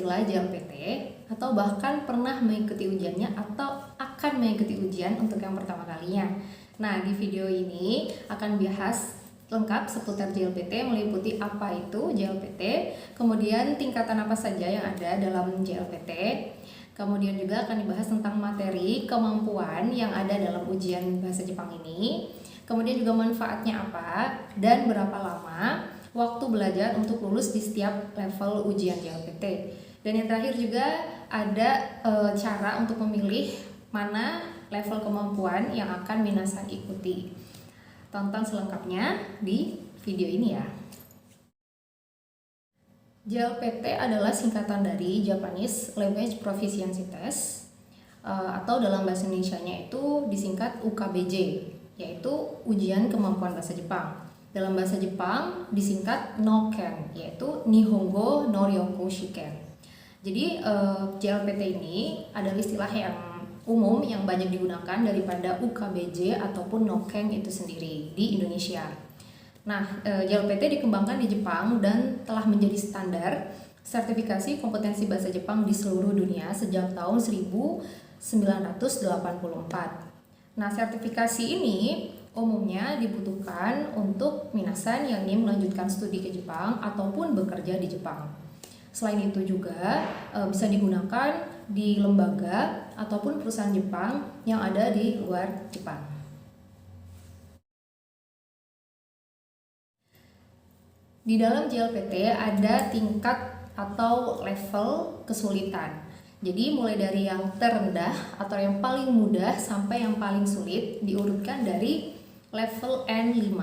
istilah JLPT atau bahkan pernah mengikuti ujiannya atau akan mengikuti ujian untuk yang pertama kalinya. Nah, di video ini akan bahas lengkap seputar JLPT, meliputi apa itu JLPT, kemudian tingkatan apa saja yang ada dalam JLPT, kemudian juga akan dibahas tentang materi kemampuan yang ada dalam ujian bahasa Jepang ini, kemudian juga manfaatnya apa dan berapa lama waktu belajar untuk lulus di setiap level ujian JLPT. Dan yang terakhir juga ada cara untuk memilih mana level kemampuan yang akan minasan ikuti. Tonton selengkapnya di video ini ya. JLPT adalah singkatan dari Japanese Language Proficiency Test atau dalam bahasa Indonesianya itu disingkat UKBJ, yaitu ujian kemampuan bahasa Jepang. Dalam bahasa Jepang disingkat NOKEN, yaitu Nihongo no Ryoku Shiken. Jadi JLPT ini adalah istilah yang umum yang banyak digunakan daripada UKBJ ataupun NOKEN itu sendiri di Indonesia. Nah, JLPT dikembangkan di Jepang dan telah menjadi standar sertifikasi kompetensi bahasa Jepang di seluruh dunia sejak tahun 1984. Nah, sertifikasi ini umumnya dibutuhkan untuk minasan yang ingin melanjutkan studi ke Jepang ataupun bekerja di Jepang. Selain itu juga bisa digunakan di lembaga ataupun perusahaan Jepang yang ada di luar Jepang. Di dalam JLPT ada tingkat atau level kesulitan. Jadi mulai dari yang terendah atau yang paling mudah sampai yang paling sulit diurutkan dari level N5,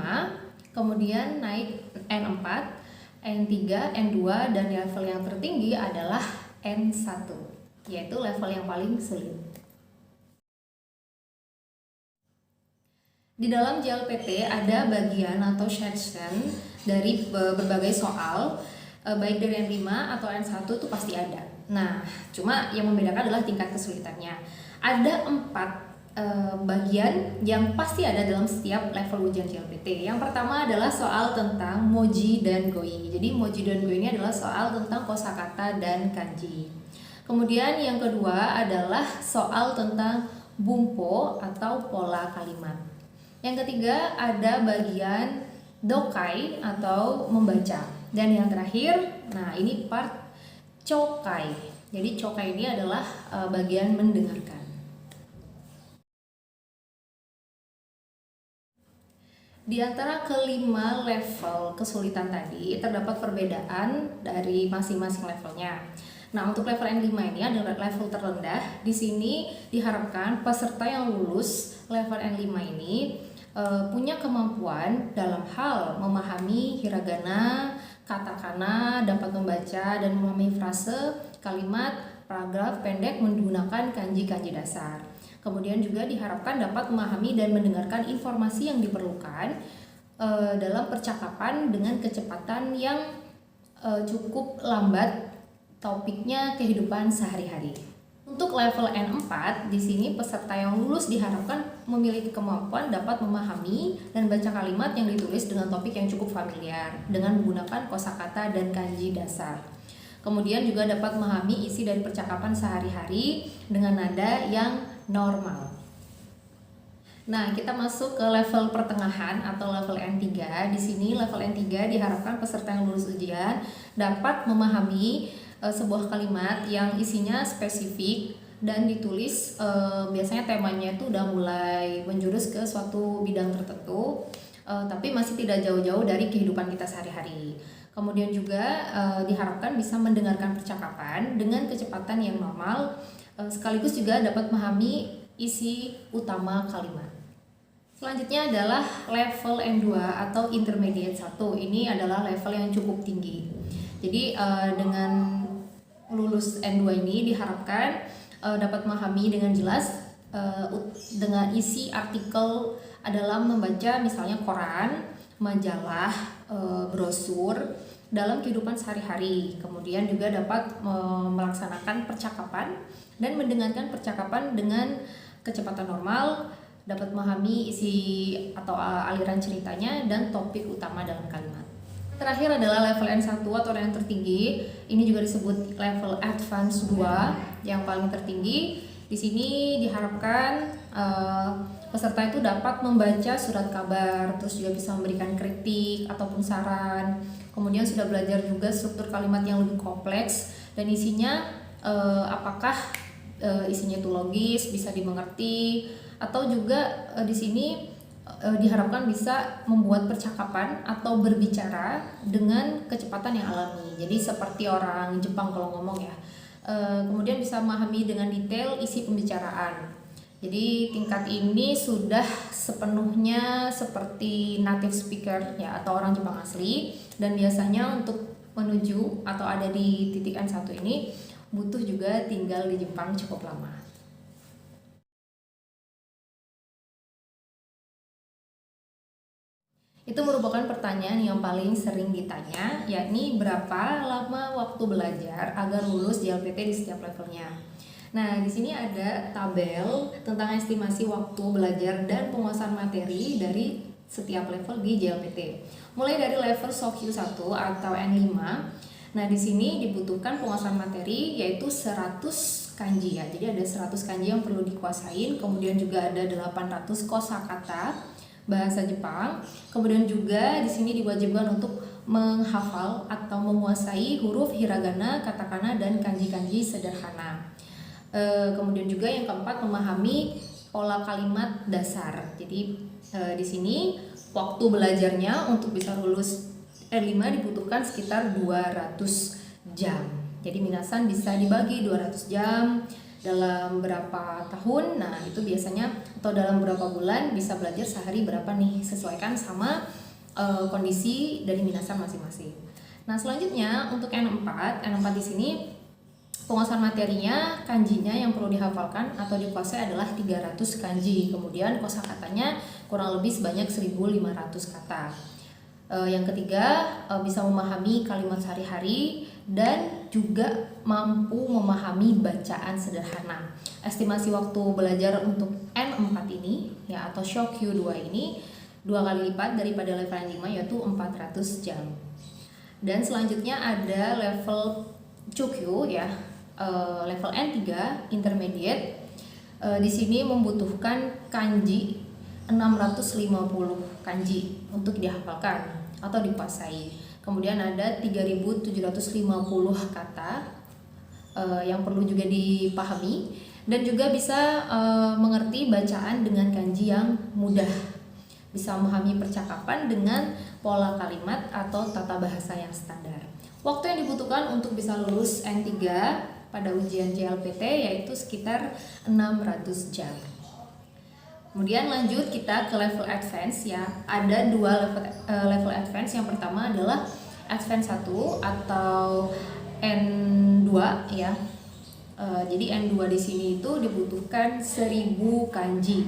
kemudian naik N4, N3, N2, dan level yang tertinggi adalah N1, yaitu level yang paling sulit. Di dalam JLPT ada bagian atau section dari berbagai soal, baik dari N5 atau N1 itu pasti ada. Nah, cuma yang membedakan adalah tingkat kesulitannya. Ada 4 bagian yang pasti ada dalam setiap level ujian JLPT. Yang pertama adalah soal tentang moji dan goi. Jadi moji dan goi ini adalah soal tentang kosakata dan kanji. Kemudian yang kedua adalah soal tentang bumpo atau pola kalimat. Yang ketiga ada bagian dokai atau membaca. Dan yang terakhir, nah ini part chokai. Jadi chokai ini adalah bagian mendengarkan. Di antara kelima level kesulitan tadi terdapat perbedaan dari masing-masing levelnya. Nah, untuk level N5 ini adalah level terendah. Di sini diharapkan peserta yang lulus level N5 ini punya kemampuan dalam hal memahami hiragana, katakana, dapat membaca dan memahami frase, kalimat, paragraf pendek menggunakan kanji-kanji dasar. Kemudian juga diharapkan dapat memahami dan mendengarkan informasi yang diperlukan dalam percakapan dengan kecepatan yang cukup lambat, topiknya kehidupan sehari-hari. Untuk level N4, di sini peserta yang lulus diharapkan memiliki kemampuan dapat memahami dan baca kalimat yang ditulis dengan topik yang cukup familiar dengan menggunakan kosakata dan kanji dasar. Kemudian juga dapat memahami isi dari percakapan sehari-hari dengan nada yang normal. Nah, kita masuk ke level pertengahan atau level N3. Di sini level N3 diharapkan peserta yang lulus ujian dapat memahami sebuah kalimat yang isinya spesifik dan ditulis biasanya temanya itu udah mulai menjurus ke suatu bidang tertentu, tapi masih tidak jauh-jauh dari kehidupan kita sehari-hari. Kemudian juga diharapkan bisa mendengarkan percakapan dengan kecepatan yang normal, sekaligus juga dapat memahami isi utama kalimat. Selanjutnya adalah level N2 atau intermediate 1. Ini adalah level yang cukup tinggi. Jadi dengan lulus N2 ini diharapkan dapat memahami dengan jelas dengan isi artikel dalam membaca misalnya koran, majalah, brosur dalam kehidupan sehari-hari. Kemudian juga dapat melaksanakan percakapan dan mendengarkan percakapan dengan kecepatan normal, dapat memahami isi atau aliran ceritanya dan topik utama dalam kalimat. Terakhir adalah level N1 atau yang tertinggi. Ini juga disebut level Advance 2 yang paling tertinggi. Di sini diharapkan peserta itu dapat membaca surat kabar, terus juga bisa memberikan kritik ataupun saran. Kemudian sudah belajar juga struktur kalimat yang lebih kompleks dan isinya apakah isinya itu logis, bisa dimengerti, atau juga di sini diharapkan bisa membuat percakapan atau berbicara dengan kecepatan yang alami. Jadi seperti orang Jepang kalau ngomong ya. Kemudian bisa memahami dengan detail isi pembicaraan. Jadi tingkat ini sudah sepenuhnya seperti native speaker ya atau orang Jepang asli, dan biasanya untuk menuju atau ada di titik N1 ini butuh juga tinggal di Jepang cukup lama. Itu merupakan pertanyaan yang paling sering ditanya, yakni berapa lama waktu belajar agar lulus JLPT di setiap levelnya. Nah, di sini ada tabel tentang estimasi waktu belajar dan penguasaan materi dari setiap level di JLPT. Mulai dari level SOKU 1 atau N5. Nah, di sini dibutuhkan penguasaan materi yaitu 100 kanji ya. Jadi ada 100 kanji yang perlu dikuasain, kemudian juga ada 800 kosakata bahasa Jepang. Kemudian juga di sini diwajibkan untuk menghafal atau menguasai huruf hiragana, katakana, dan kanji-kanji sederhana. Kemudian juga yang keempat, memahami pola kalimat dasar. Jadi di sini waktu belajarnya untuk bisa lulus N5 dibutuhkan sekitar 200 jam. Jadi minasan bisa dibagi 200 jam dalam berapa tahun. Nah, itu biasanya atau dalam berapa bulan bisa belajar sehari berapa nih, sesuaikan sama kondisi dari minasan masing-masing. Nah, selanjutnya untuk N4 di sini penguasaan materinya, kanjinya yang perlu dihafalkan atau dikuasai adalah 300 kanji. Kemudian kosakatanya kurang lebih sebanyak 1.500 kata. Yang ketiga, bisa memahami kalimat sehari-hari dan juga mampu memahami bacaan sederhana. Estimasi waktu belajar untuk N4 ini ya atau SHOKU 2 ini 2 kali lipat daripada level N5 yaitu 400 jam. Dan selanjutnya ada level CHUKYU ya, level N3 intermediate. Di sini membutuhkan kanji 650 kanji untuk dihafalkan atau dikuasai. Kemudian ada 3.750 kata yang perlu juga dipahami, dan juga bisa mengerti bacaan dengan kanji yang mudah, bisa memahami percakapan dengan pola kalimat atau tata bahasa yang standar. Waktu yang dibutuhkan untuk bisa lulus N3 pada ujian JLPT yaitu sekitar 600 jam. Kemudian lanjut kita ke level advance ya. Ada 2 level advance. Yang pertama adalah advance 1 atau N2 ya. Jadi N2 di sini itu dibutuhkan 1000 kanji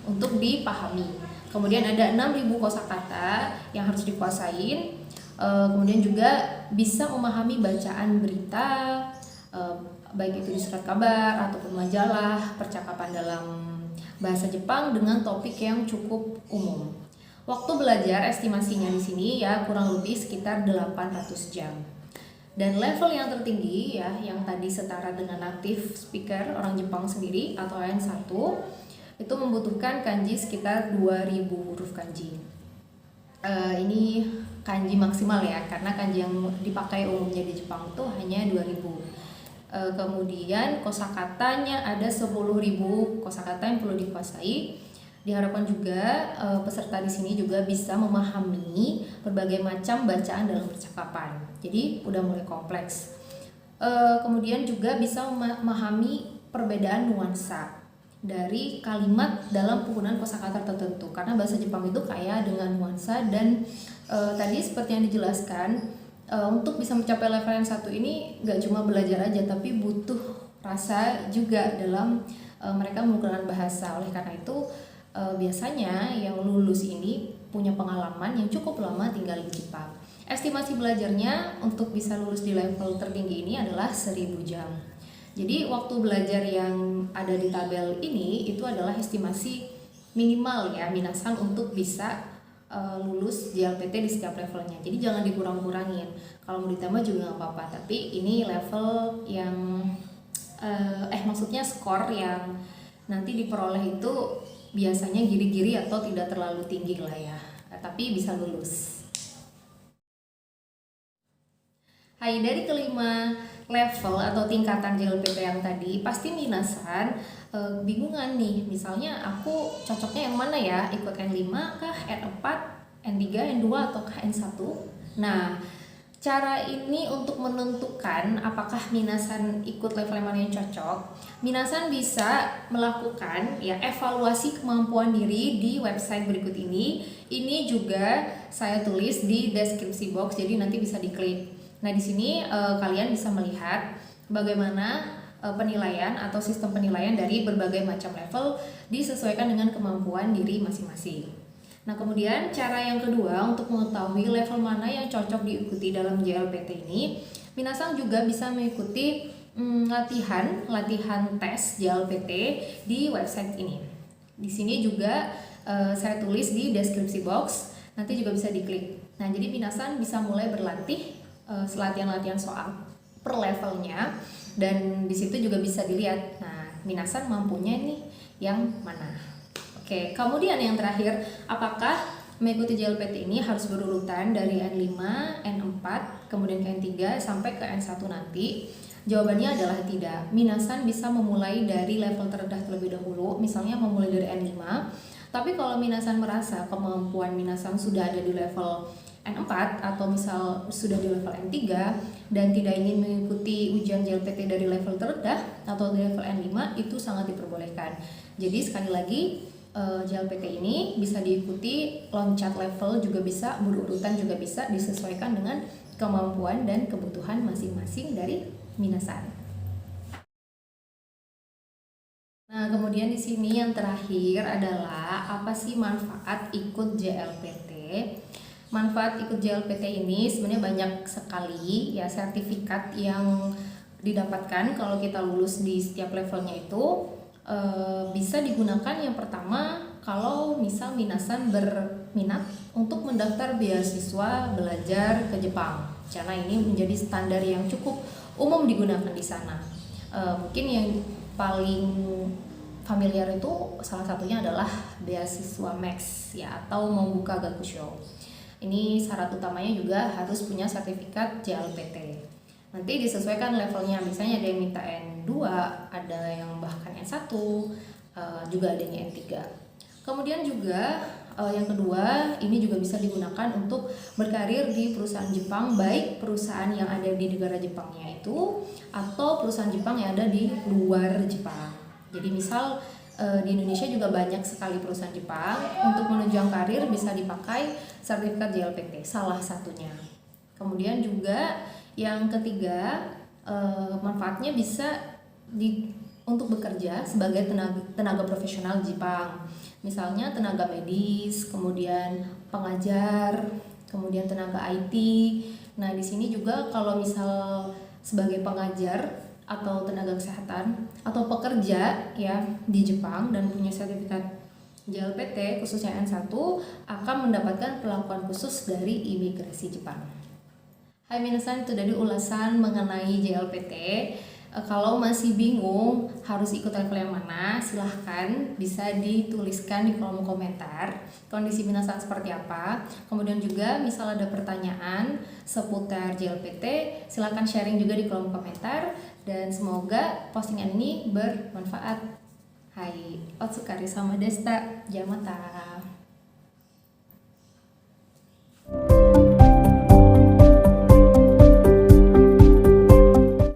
untuk dipahami. Kemudian ada 6000 kosakata yang harus dikuasain. Kemudian juga bisa memahami bacaan berita, baik itu di surat kabar ataupun majalah, percakapan dalam bahasa Jepang dengan topik yang cukup umum. Waktu belajar estimasinya di sini ya kurang lebih sekitar 800 jam. Dan level yang tertinggi ya, yang tadi setara dengan native speaker orang Jepang sendiri atau N1, itu membutuhkan kanji sekitar 2000 huruf kanji. Ini kanji maksimal ya, karena kanji yang dipakai umumnya di Jepang itu hanya 2000. Kemudian kosakatanya ada 10.000 kosakata yang perlu dikuasai. Diharapkan juga peserta di sini juga bisa memahami berbagai macam bacaan dalam percakapan. Jadi udah mulai kompleks. Kemudian juga bisa memahami perbedaan nuansa dari kalimat dalam penggunaan kosakata tertentu. Karena bahasa Jepang itu kaya dengan nuansa, dan tadi seperti yang dijelaskan, untuk bisa mencapai level N1 ini gak cuma belajar aja, tapi butuh rasa juga dalam mereka menggunakan bahasa. Oleh karena itu biasanya yang lulus ini punya pengalaman yang cukup lama tinggal di Jepang. Estimasi belajarnya untuk bisa lulus di level tertinggi ini adalah 1000 jam. Jadi waktu belajar yang ada di tabel ini itu adalah estimasi minimal ya minasan untuk bisa lulus JLPT di setiap levelnya. Jadi jangan dikurang-kurangin. Kalau mau ditambah juga nggak apa-apa. Tapi ini level yang maksudnya skor yang nanti diperoleh itu biasanya giri-giri atau tidak terlalu tinggi lah ya. Tapi bisa lulus. Hai, dari kelima level atau tingkatan JLPT yang tadi, pasti minasan bingungan nih. Misalnya aku cocoknya yang mana ya? Ikut N5 kah, N4, N3, N2 ataukah N1? Nah, cara ini untuk menentukan apakah minasan ikut level yang mana yang cocok, minasan bisa melakukan ya evaluasi kemampuan diri di website berikut ini. Ini juga saya tulis di deskripsi box, jadi nanti bisa diklik. Nah, di sini kalian bisa melihat bagaimana penilaian atau sistem penilaian dari berbagai macam level disesuaikan dengan kemampuan diri masing-masing. Nah, kemudian cara yang kedua untuk mengetahui level mana yang cocok diikuti dalam JLPT ini, minasan juga bisa mengikuti latihan tes JLPT di website ini. Di sini juga saya tulis di deskripsi box, nanti juga bisa diklik. Nah, jadi minasan bisa mulai berlatih latihan-latihan soal per levelnya, dan di situ juga bisa dilihat nah minasan mampunya nih yang mana. Oke, kemudian yang terakhir, apakah mengikuti JLPT ini harus berurutan dari N5, N4, kemudian ke N3 sampai ke N1 nanti? Jawabannya adalah tidak. Minasan bisa memulai dari level terendah terlebih dahulu, misalnya memulai dari N5. Tapi kalau minasan merasa kemampuan minasan sudah ada di level N4 atau misal sudah di level N3 dan tidak ingin mengikuti ujian JLPT dari level terendah atau di level N5, itu sangat diperbolehkan. Jadi sekali lagi, JLPT ini bisa diikuti loncat level juga bisa, berurutan juga bisa, disesuaikan dengan kemampuan dan kebutuhan masing-masing dari minasan. Nah, kemudian di sini yang terakhir adalah apa sih manfaat ikut JLPT? Manfaat ikut JLPT ini sebenarnya banyak sekali ya, sertifikat yang didapatkan kalau kita lulus di setiap levelnya itu bisa digunakan. Yang pertama, kalau misal minasan berminat untuk mendaftar beasiswa belajar ke Jepang, karena ini menjadi standar yang cukup umum digunakan di sana. Mungkin yang paling familiar itu salah satunya adalah beasiswa Max ya, atau membuka Gakusho. Ini syarat utamanya juga harus punya sertifikat JLPT. Nanti disesuaikan levelnya, misalnya ada yang minta N2, ada yang bahkan N1, juga adanya N3. Kemudian juga yang kedua, ini juga bisa digunakan untuk berkarir di perusahaan Jepang, baik perusahaan yang ada di negara Jepangnya itu atau perusahaan Jepang yang ada di luar Jepang. Jadi misal di Indonesia juga banyak sekali perusahaan Jepang. Untuk menunjang karir bisa dipakai sertifikat JLPT, salah satunya. Kemudian juga yang ketiga, manfaatnya bisa untuk bekerja sebagai tenaga profesional Jepang. Misalnya tenaga medis, kemudian pengajar, kemudian tenaga IT. Nah, di sini juga kalau misal sebagai pengajar atau tenaga kesehatan atau pekerja ya di Jepang dan punya sertifikat JLPT khususnya N1, akan mendapatkan perlakuan khusus dari imigrasi Jepang. Hai minasan, itu dari ulasan mengenai JLPT. Kalau masih bingung harus ikut level yang mana, silahkan bisa dituliskan di kolom komentar kondisi minasan seperti apa. Kemudian juga misal ada pertanyaan seputar JLPT, silahkan sharing juga di kolom komentar. Dan semoga postingan ini bermanfaat. Hai, Otsukari sama Desta, Jamata.